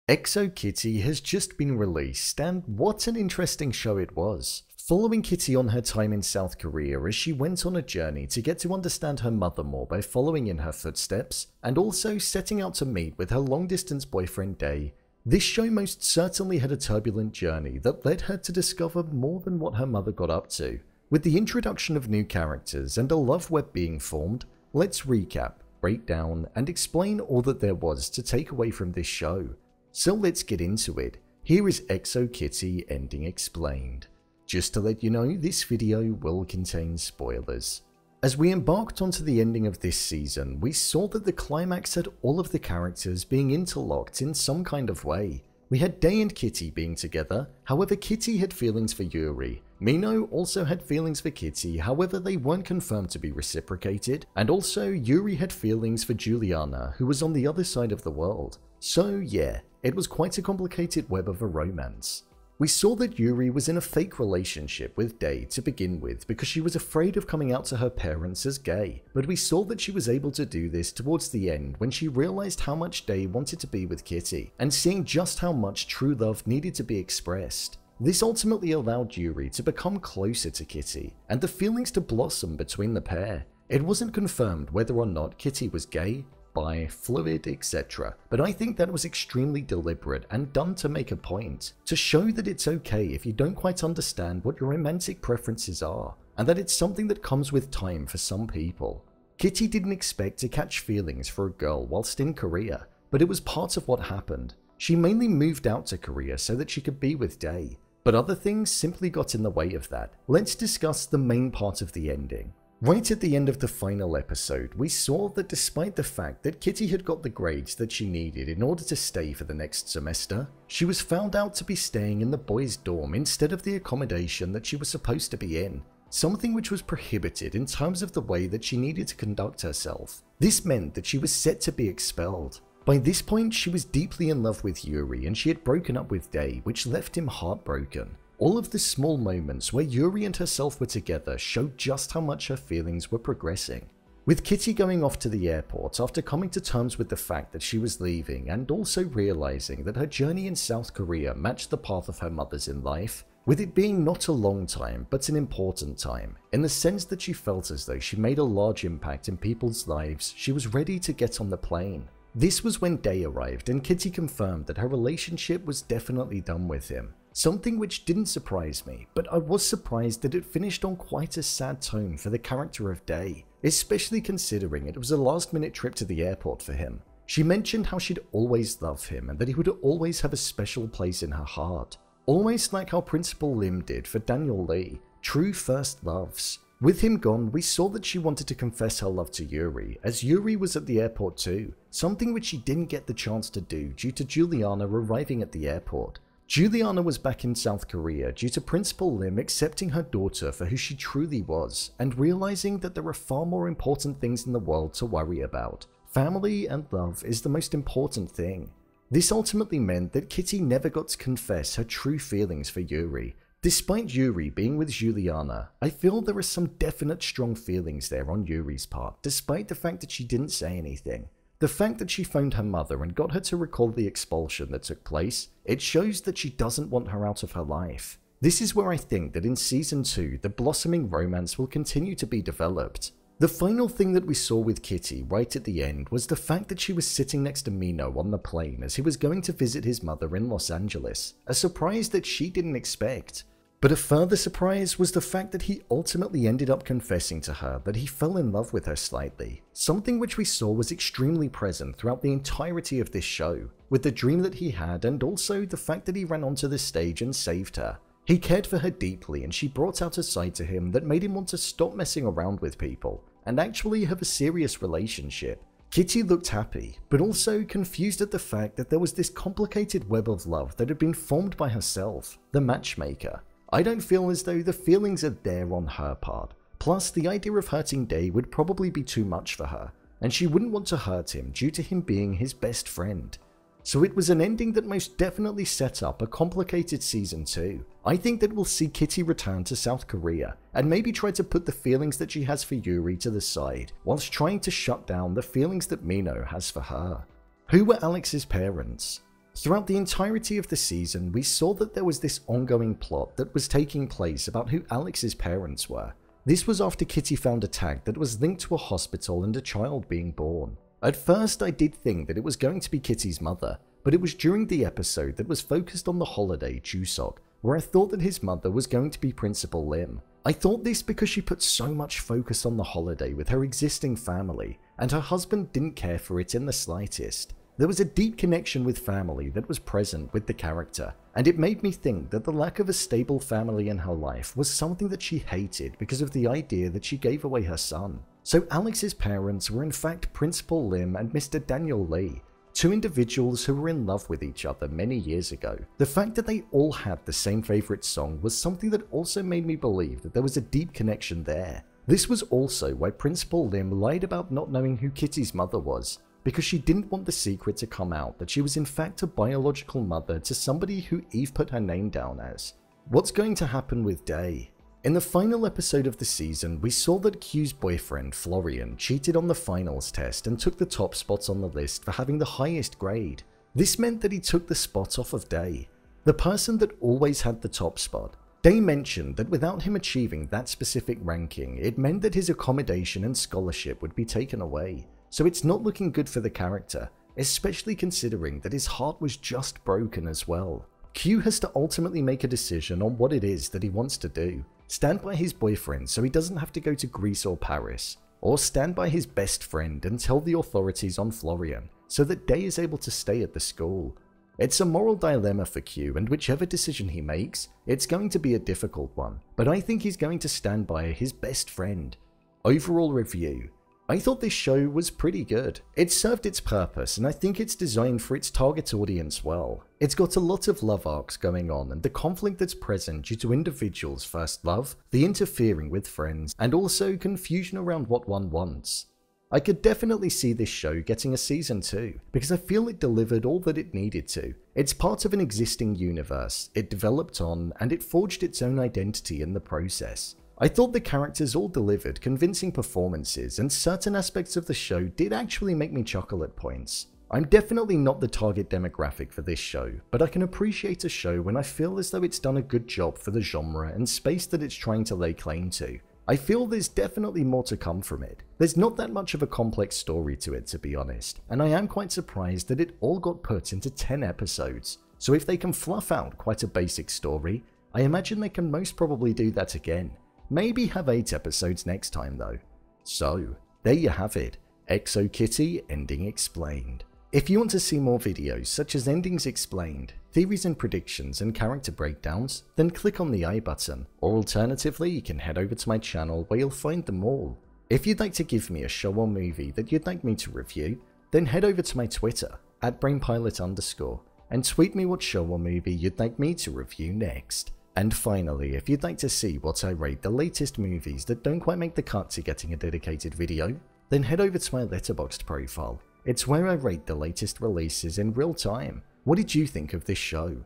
EXO Kitty has just been released, and what an interesting show it was. Following Kitty on her time in South Korea as she went on a journey to get to understand her mother more by following in her footsteps, and also setting out to meet with her long-distance boyfriend Dae. This show most certainly had a turbulent journey that led her to discover more than what her mother got up to. With the introduction of new characters and a love web being formed, let's recap, break down, and explain all that there was to take away from this show. So let's get into it. Here is EXO Kitty ending explained. Just to let you know, this video will contain spoilers. As we embarked onto the ending of this season, we saw that the climax had all of the characters being interlocked in some kind of way. We had Dae and Kitty being together, however Kitty had feelings for Yuri. Mino also had feelings for Kitty, however they weren't confirmed to be reciprocated, and also Yuri had feelings for Juliana, who was on the other side of the world. So yeah, it was quite a complicated web of a romance. We saw that Yuri was in a fake relationship with Dae to begin with because she was afraid of coming out to her parents as gay, but we saw that she was able to do this towards the end when she realized how much Dae wanted to be with Kitty, and seeing just how much true love needed to be expressed. This ultimately allowed Yuri to become closer to Kitty, and the feelings to blossom between the pair. It wasn't confirmed whether or not Kitty was gay, bi, fluid, etc. But I think that was extremely deliberate and done to make a point, to show that it's okay if you don't quite understand what your romantic preferences are, and that it's something that comes with time for some people. Kitty didn't expect to catch feelings for a girl whilst in Korea, but it was part of what happened. She mainly moved out to Korea so that she could be with Dae, but other things simply got in the way of that. Let's discuss the main part of the ending. Right at the end of the final episode, we saw that despite the fact that Kitty had got the grades that she needed in order to stay for the next semester, she was found out to be staying in the boys' dorm instead of the accommodation that she was supposed to be in, something which was prohibited in terms of the way that she needed to conduct herself. This meant that she was set to be expelled. By this point, she was deeply in love with Yuri and she had broken up with Dae, which left him heartbroken. All of the small moments where Yuri and herself were together showed just how much her feelings were progressing. With Kitty going off to the airport after coming to terms with the fact that she was leaving and also realizing that her journey in South Korea matched the path of her mother's in life, with it being not a long time but an important time, in the sense that she felt as though she made a large impact in people's lives, she was ready to get on the plane. This was when Dae arrived and Kitty confirmed that her relationship was definitely done with him. Something which didn't surprise me, but I was surprised that it finished on quite a sad tone for the character of Dae, especially considering it was a last-minute trip to the airport for him. She mentioned how she'd always love him and that he would always have a special place in her heart, almost like how Principal Lim did for Daniel Lee, true first loves. With him gone, we saw that she wanted to confess her love to Yuri, as Yuri was at the airport too, something which she didn't get the chance to do due to Juliana arriving at the airport. Juliana was back in South Korea due to Principal Lim accepting her daughter for who she truly was and realizing that there are far more important things in the world to worry about. Family and love is the most important thing. This ultimately meant that Kitty never got to confess her true feelings for Yuri. Despite Yuri being with Juliana, I feel there are some definite strong feelings there on Yuri's part, despite the fact that she didn't say anything. The fact that she phoned her mother and got her to recall the expulsion that took place, it shows that she doesn't want her out of her life. This is where I think that in Season 2, the blossoming romance will continue to be developed. The final thing that we saw with Kitty right at the end was the fact that she was sitting next to Mino on the plane as he was going to visit his mother in Los Angeles, a surprise that she didn't expect. But a further surprise was the fact that he ultimately ended up confessing to her that he fell in love with her slightly, something which we saw was extremely present throughout the entirety of this show, with the dream that he had and also the fact that he ran onto the stage and saved her. He cared for her deeply and she brought out a side to him that made him want to stop messing around with people and actually have a serious relationship. Kitty looked happy, but also confused at the fact that there was this complicated web of love that had been formed by herself, the matchmaker. I don't feel as though the feelings are there on her part. Plus, the idea of hurting Dae would probably be too much for her, and she wouldn't want to hurt him due to him being his best friend. So it was an ending that most definitely set up a complicated Season 2. I think that we'll see Kitty return to South Korea, and maybe try to put the feelings that she has for Yuri to the side, whilst trying to shut down the feelings that Mino has for her. Who were Alex's parents? Throughout the entirety of the season, we saw that there was this ongoing plot that was taking place about who Alex's parents were. This was after Kitty found a tag that was linked to a hospital and a child being born. At first, I did think that it was going to be Kitty's mother, but it was during the episode that was focused on the holiday Chuseok, where I thought that his mother was going to be Principal Lim. I thought this because she put so much focus on the holiday with her existing family, and her husband didn't care for it in the slightest. There was a deep connection with family that was present with the character, and it made me think that the lack of a stable family in her life was something that she hated because of the idea that she gave away her son. So Alex's parents were in fact Principal Lim and Mr. Daniel Lee, two individuals who were in love with each other many years ago. The fact that they all had the same favorite song was something that also made me believe that there was a deep connection there. This was also why Principal Lim lied about not knowing who Kitty's mother was, because she didn't want the secret to come out that she was in fact a biological mother to somebody who Eve put her name down as. What's going to happen with Day? In the final episode of the season, we saw that Q's boyfriend, Florian, cheated on the finals test and took the top spot on the list for having the highest grade. This meant that he took the spot off of Day, the person that always had the top spot. Day mentioned that without him achieving that specific ranking, it meant that his accommodation and scholarship would be taken away. So it's not looking good for the character, especially considering that his heart was just broken as well. Q has to ultimately make a decision on what it is that he wants to do. Stand by his boyfriend so he doesn't have to go to Greece or Paris, or stand by his best friend and tell the authorities on Florian so that Day is able to stay at the school. It's a moral dilemma for Q, and whichever decision he makes, it's going to be a difficult one, but I think he's going to stand by his best friend. Overall review. I thought this show was pretty good. It served its purpose, and I think it's designed for its target audience well. It's got a lot of love arcs going on, and the conflict that's present due to individuals' first love, the interfering with friends, and also confusion around what one wants. I could definitely see this show getting a season 2, because I feel it delivered all that it needed to. It's part of an existing universe, it developed on, and it forged its own identity in the process. I thought the characters all delivered convincing performances, and certain aspects of the show did actually make me chuckle at points. I'm definitely not the target demographic for this show, but I can appreciate a show when I feel as though it's done a good job for the genre and space that it's trying to lay claim to. I feel there's definitely more to come from it. There's not that much of a complex story to it, to be honest, and I am quite surprised that it all got put into 10 episodes. So if they can fluff out quite a basic story, I imagine they can most probably do that again. Maybe have 8 episodes next time though. So, there you have it, Exo Kitty Ending Explained. If you want to see more videos such as Endings Explained, theories and predictions and character breakdowns, then click on the I button, or alternatively you can head over to my channel where you'll find them all. If you'd like to give me a show or movie that you'd like me to review, then head over to my Twitter, @brainpilot_, and tweet me what show or movie you'd like me to review next. And finally, if you'd like to see what I rate the latest movies that don't quite make the cut to getting a dedicated video, then head over to my Letterboxd profile. It's where I rate the latest releases in real time. What did you think of this show?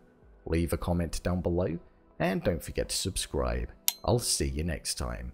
Leave a comment down below, and don't forget to subscribe. I'll see you next time.